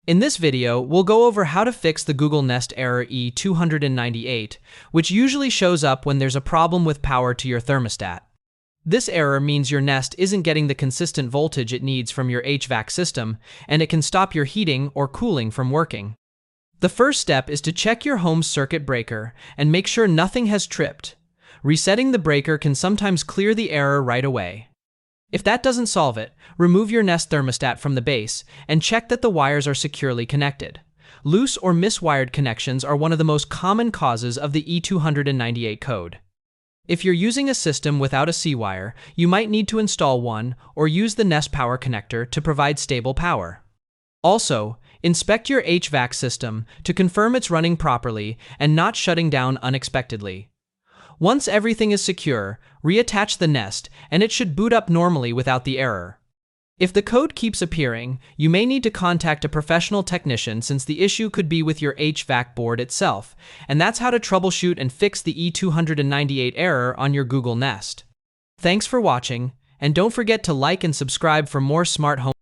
In this video, we'll go over how to fix the Google Nest Error E298, which usually shows up when there's a problem with power to your thermostat. This error means your Nest isn't getting the consistent voltage it needs from your HVAC system, and it can stop your heating or cooling from working. The first step is to check your home's circuit breaker and make sure nothing has tripped. Resetting the breaker can sometimes clear the error right away. If that doesn't solve it, remove your Nest thermostat from the base and check that the wires are securely connected. Loose or miswired connections are one of the most common causes of the E298 code. If you're using a system without a C-wire, you might need to install one or use the Nest power connector to provide stable power. Also, inspect your HVAC system to confirm it's running properly and not shutting down unexpectedly. Once everything is secure, reattach the Nest and it should boot up normally without the error. If the code keeps appearing, you may need to contact a professional technician since the issue could be with your HVAC board itself, and that's how to troubleshoot and fix the E298 error on your Google Nest. Thanks for watching, and don't forget to like and subscribe for more smart home